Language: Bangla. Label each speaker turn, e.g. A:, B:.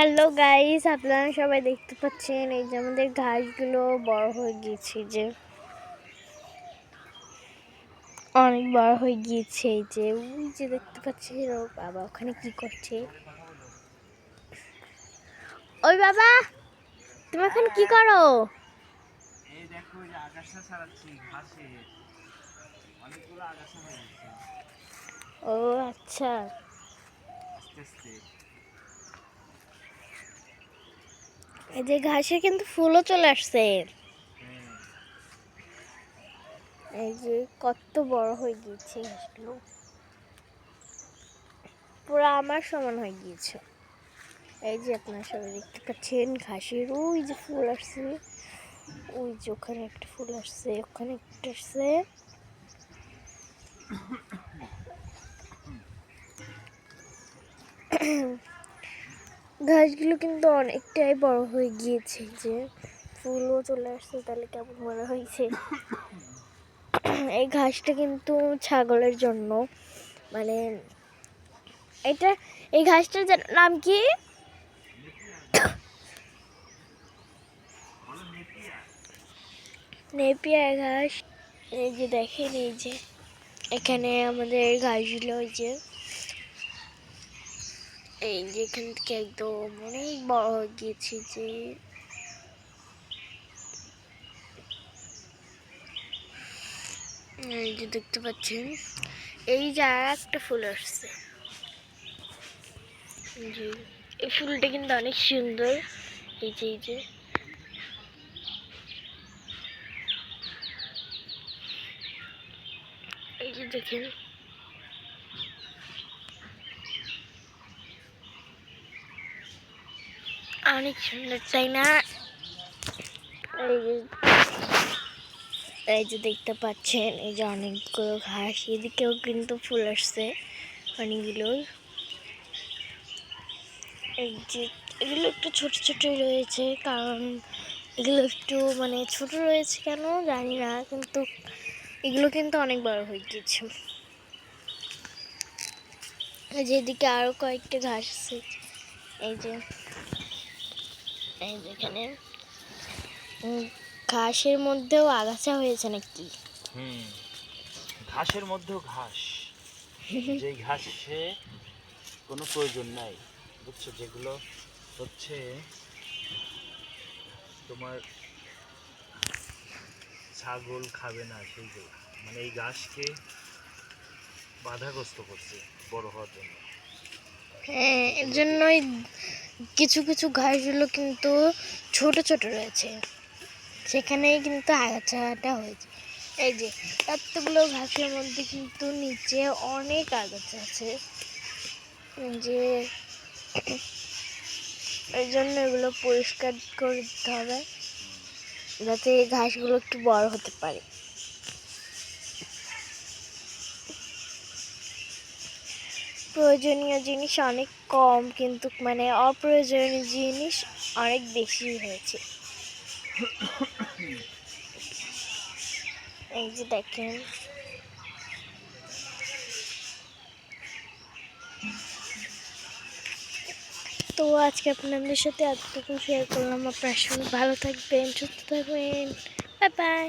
A: হ্যালো গাইস, আপনারা সবাই দেখতে পাচ্ছেন এই যে আমাদের ঘাসগুলো বড় হয়ে গিয়েছে, যে অনেক বড় হয়ে গিয়েছে। এই যে ওই যে দেখতে পাচ্ছেন, ও বাবা ওখানে কি করছে? ওই বাবা, তুমি ওখানে কি করো?
B: এই দেখো, এই আগাছা ছাড়াচ্ছি ঘাসে, অনেকগুলো আগাছা হয়ে গেছে।
A: ও আচ্ছা,
B: আস্তে আস্তে।
A: এই যে ঘাসে কিন্তু ফুলও চলে আসছে। এই যে কত বড় হয়ে গিয়েছে ঘাসগুলো, পুরো আমার সমান হয়ে গিয়েছে। এই যে আপনারা সবাই দেখতে পাচ্ছেন ঘাসের ওই যে ফুল আসছে, ওই যে ওখানে একটা ফুল আসছে, ওখানে একটা আসছে। ঘাসগুলো কিন্তু অনেকটাই বড় হয়ে গিয়েছে, যে ফুলও চলে আসছে। তাহলে কেমন মনে হয়েছে? এই ঘাসটা কিন্তু ছাগলের জন্য, মানে এটা এই ঘাসটার নাম কি? নেপিয়ার ঘাস। এই যে দেখেন, এই যে এখানে আমাদের ঘাসগুলো, এই যে এখান থেকে একদম অনেক বড় হয়ে গিয়েছে। যে এই যে দেখতে পাচ্ছেন, এই যে আর একটা ফুল আসছে। যে এই ফুলটা কিন্তু অনেক সুন্দর। এই যে এই যে দেখেন, অনেক সুন্দর, তাই না? এই যে দেখতে পাচ্ছেন, এই যে অনেকগুলো ঘাস, এদিকেও কিন্তু ফুল আসছে অনেকগুলো। এই যে এগুলো একটু ছোট ছোট রয়েছে, কারণ এগুলো একটু মানে ছোট রয়েছে কেন জানি না, কিন্তু এগুলো কিন্তু অনেক বড় হয়ে গিয়েছে। এই যে এদিকে আরো কয়েকটা ঘাস আছে। এই যে এখানে ঘাসের মধ্যেও আগাছা হয়েছে নাকি?
B: ঘাসের মধ্যেও ঘাস, যে ঘাসে কোনো প্রয়োজন নাই, বুঝছো? যেগুলো হচ্ছে তোমার ছাগল খাবে না, সেইগুলো মানে এই ঘাসকে বাধাগ্রস্ত করছে বড় হওয়ার জন্য।
A: হ্যাঁ, এর জন্যই কিছু কিছু ঘাসগুলো কিন্তু ছোট ছোট রয়েছে, সেখানেই কিন্তু আগাছাটা হয়েছে। এই যে এতগুলো ঘাসের মধ্যে কিন্তু নিচে অনেক আগাছা আছে, যে এই জন্য এগুলো পরিষ্কার করে দিতে হবে, যাতে এই ঘাসগুলো একটু বড় হতে পারে। প্রয়োজনীয় জিনিস অনেক কম, কিন্তু মানে অপ্রয়োজনীয় জিনিস অনেক বেশি হয়েছে। এই যে দেখেন, তো আজকে আপনাদের সাথে এতটুকু শেয়ার করলাম। আপনার সবাই ভালো থাকবেন, সুস্থ থাকবেন। Bye bye.